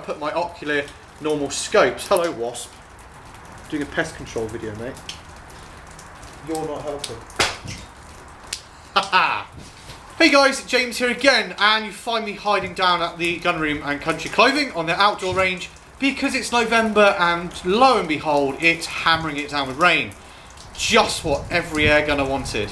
put my ocular normal scopes. Hello, Wasp. Doing a pest control video, mate. You're not helping. Haha! Hey guys, James here again, and you find me hiding down at the Gunroom and Country Clothing on the outdoor range because it's November and lo and behold, it's hammering it down with rain. Just what every air gunner wanted.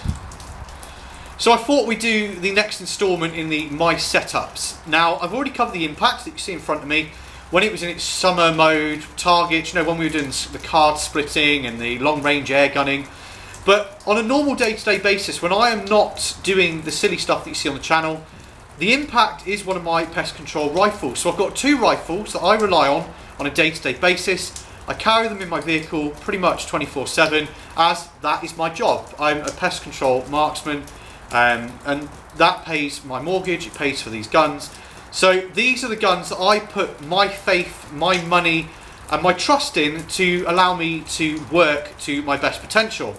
So I thought we'd do the next instalment in the My Setups. Now, I've already covered the Impact that you see in front of me when it was in its summer mode, target, you know, when we were doing the card splitting and the long range air gunning. But on a normal day-to-day basis, when I am not doing the silly stuff that you see on the channel, the Impact is one of my pest control rifles. So I've got two rifles that I rely on a day-to-day basis. I carry them in my vehicle pretty much 24/7, as that is my job. I'm a pest control marksman, and that pays my mortgage, it pays for these guns. So these are the guns that I put my faith, my money and my trust in to allow me to work to my best potential.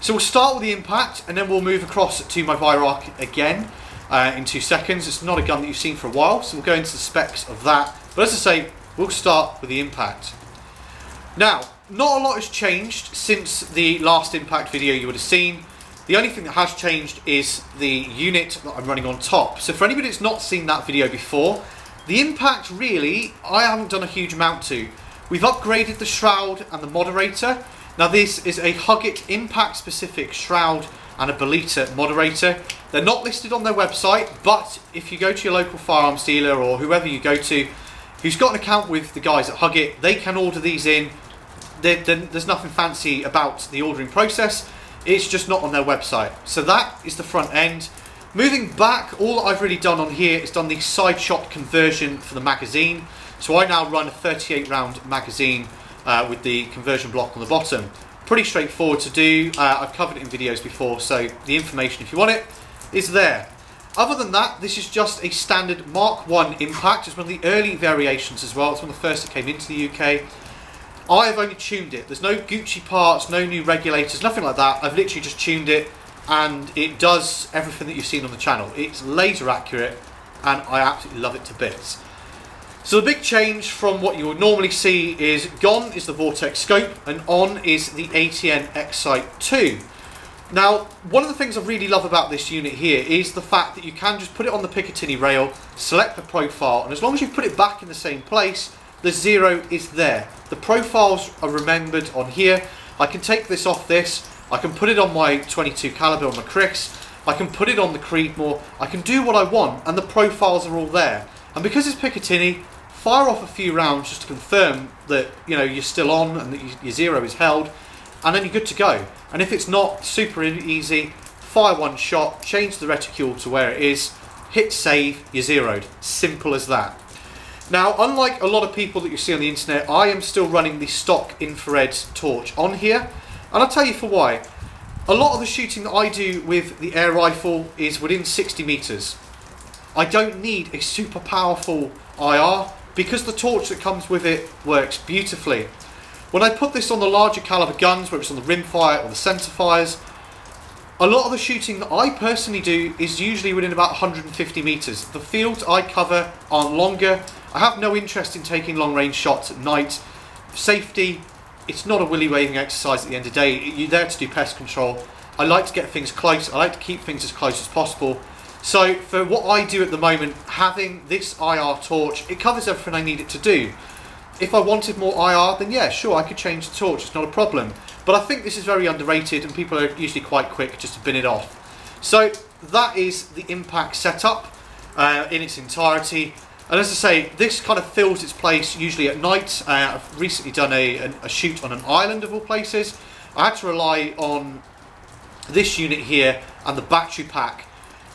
So we'll start with the Impact and then we'll move across to my Weihrauch again in 2 seconds. It's not a gun that you've seen for a while, so we'll go into the specs of that. But as I say, we'll start with the Impact. Now, not a lot has changed since the last Impact video you would have seen. The only thing that has changed is the unit that I'm running on top. So for anybody that's not seen that video before, the Impact really, I haven't done a huge amount to. We've upgraded the shroud and the moderator. Now this is a Huggett Impact specific shroud and a Belita moderator. They're not listed on their website, but if you go to your local firearms dealer or whoever you go to who's got an account with the guys at Huggett, they can order these in. There's nothing fancy about the ordering process. It's just not on their website. So that is the front end. Moving back, all that I've really done on here is done the side shot conversion for the magazine. So I now run a 38 round magazine with the conversion block on the bottom. Pretty straightforward to do. I've covered it in videos before, so the information, if you want it, is there. Other than that, this is just a standard Mark 1 Impact. It's one of the early variations as well. It's one of the first that came into the UK. I have only tuned it. There's no Gucci parts, no new regulators, nothing like that. I've literally just tuned it and it does everything that you've seen on the channel. It's laser accurate and I absolutely love it to bits. So the big change from what you would normally see is gone is the Vortex scope and on is the ATN X-Sight 2. Now, one of the things I really love about this unit here is the fact that you can just put it on the Picatinny rail, select the profile, and as long as you put it back in the same place, the 0 is there. The profiles are remembered on here. I can take this off this, I can put it on my 22 caliber on my Chris, I can put it on the Creedmoor, I can do what I want and the profiles are all there. And because it's Picatinny, fire off a few rounds just to confirm that you're still on and that your 0 is held, and then you're good to go. And if it's not, super easy, fire one shot, change the reticule to where it is, hit save, you're zeroed. Simple as that. Now, unlike a lot of people that you see on the internet, I am still running the stock infrared torch on here, and I'll tell you for why. A lot of the shooting that I do with the air rifle is within 60 meters. I don't need a super powerful IR because the torch that comes with it works beautifully. When I put this on the larger caliber guns, whether it's on the rimfire or the centerfires, a lot of the shooting that I personally do is usually within about 150 meters. The fields I cover aren't longer. I have no interest in taking long range shots at night. Safety, it's not a willy waving exercise at the end of the day. You're there to do pest control. I like to get things close. I like to keep things as close as possible. So for what I do at the moment, having this IR torch, it covers everything I need it to do. If I wanted more IR, then yeah, sure, I could change the torch, it's not a problem. But I think this is very underrated and people are usually quite quick just to bin it off. So that is the Impact setup in its entirety. And as I say, this kind of fills its place usually at night. I've recently done a shoot on an island of all places. I had to rely on this unit here and the battery pack.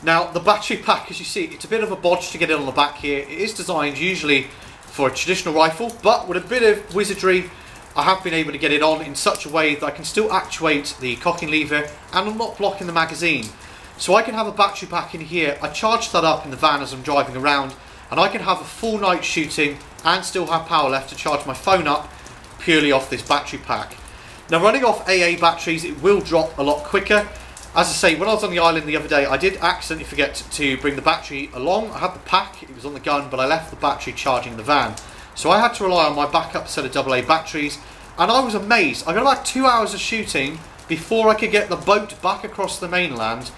Now the battery pack, as you see, it's a bit of a bodge to get it on the back here. It is designed usually for a traditional rifle, but with a bit of wizardry I have been able to get it on in such a way that I can still actuate the cocking lever and I'm not blocking the magazine. So I can have a battery pack in here, I charge that up in the van as I'm driving around, and I can have a full night shooting and still have power left to charge my phone up purely off this battery pack. Now running off AA batteries, it will drop a lot quicker. As I say, when I was on the island the other day, I did accidentally forget to bring the battery along. I had the pack, it was on the gun, but I left the battery charging in the van. So I had to rely on my backup set of AA batteries, and I was amazed. I got about 2 hours of shooting before I could get the boat back across the mainland,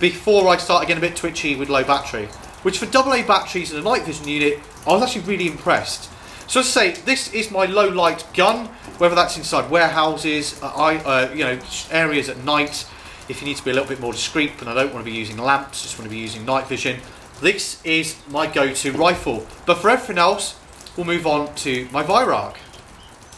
before I started getting a bit twitchy with low battery. Which for AA batteries and a night vision unit, I was actually really impressed. So as I say, this is my low light gun, whether that's inside warehouses, areas at night, if you need to be a little bit more discreet, but I don't want to be using lamps, just want to be using night vision. This is my go-to rifle. But for everything else, we'll move on to my Weihrauch.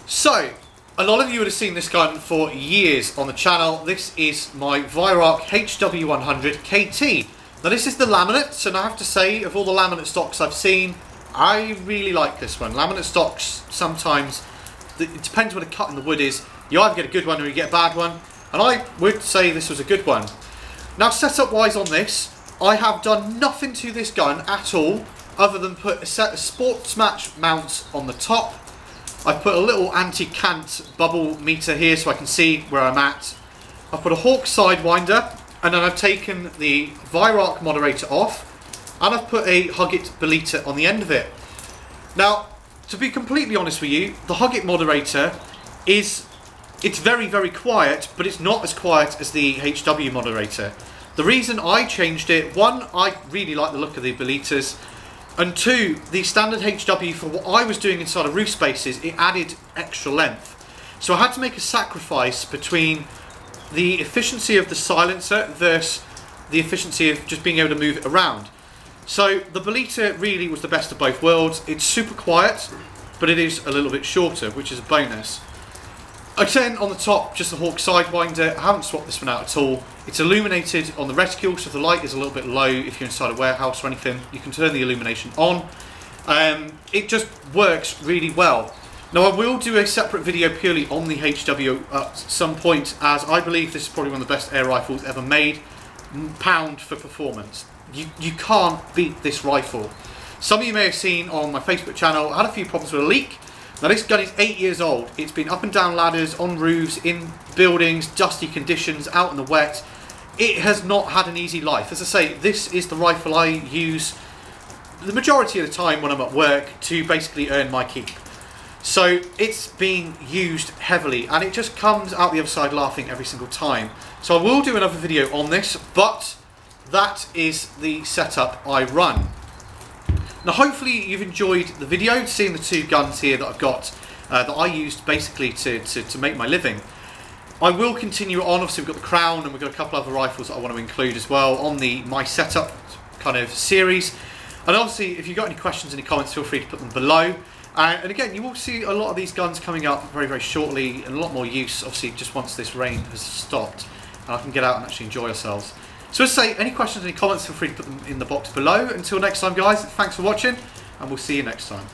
So, a lot of you would have seen this gun for years on the channel. This is my Weihrauch HW100 KT. Now this is the laminate, so now I have to say, of all the laminate stocks I've seen, I really like this one. Laminate stocks, sometimes, it depends what the cut in the wood is. You either get a good one or you get a bad one. And I would say this was a good one. Now setup wise on this, I have done nothing to this gun at all, other than put a set of sports match mounts on the top. I've put a little anti-cant bubble meter here so I can see where I'm at. I've put a Hawk sidewinder, and then I've taken the Weihrauch moderator off, and I've put a Hug-It Beliter on the end of it. Now, to be completely honest with you, the Hug-It moderator it's very, very quiet, but it's not as quiet as the HW moderator. The reason I changed it, one, I really like the look of the Beliters, and two, the standard HW for what I was doing inside of roof spaces, it added extra length. So I had to make a sacrifice between the efficiency of the silencer versus the efficiency of just being able to move it around. So the Beliter really was the best of both worlds. It's super quiet, but it is a little bit shorter, which is a bonus. Again, on the top, just the Hawk sidewinder. I haven't swapped this one out at all. It's illuminated on the reticule, so if the light is a little bit low, if you're inside a warehouse or anything, you can turn the illumination on. It just works really well. Now, I will do a separate video purely on the HW at some point, as I believe this is probably one of the best air rifles ever made, pound for performance. You can't beat this rifle. Some of you may have seen on my Facebook channel, I had a few problems with a leak. Now this gun is 8 years old. It's been up and down ladders, on roofs, in buildings, dusty conditions, out in the wet. It has not had an easy life. As I say, this is the rifle I use the majority of the time when I'm at work to basically earn my keep. So it's being used heavily, and it just comes out the other side laughing every single time. So I will do another video on this, but that is the setup I run. Now hopefully you've enjoyed the video, seeing the two guns here that I've got that I used basically to make my living. I will continue on. Obviously we've got the Crown and we've got a couple other rifles that I want to include as well on the My Setup kind of series. And obviously if you've got any questions, any comments, feel free to put them below. And again, you will see a lot of these guns coming up very, very shortly, and a lot more use, obviously, just once this rain has stopped and I can get out and actually enjoy ourselves. So as I say, any questions, any comments, feel free to put them in the box below. Until next time, guys, thanks for watching, and we'll see you next time.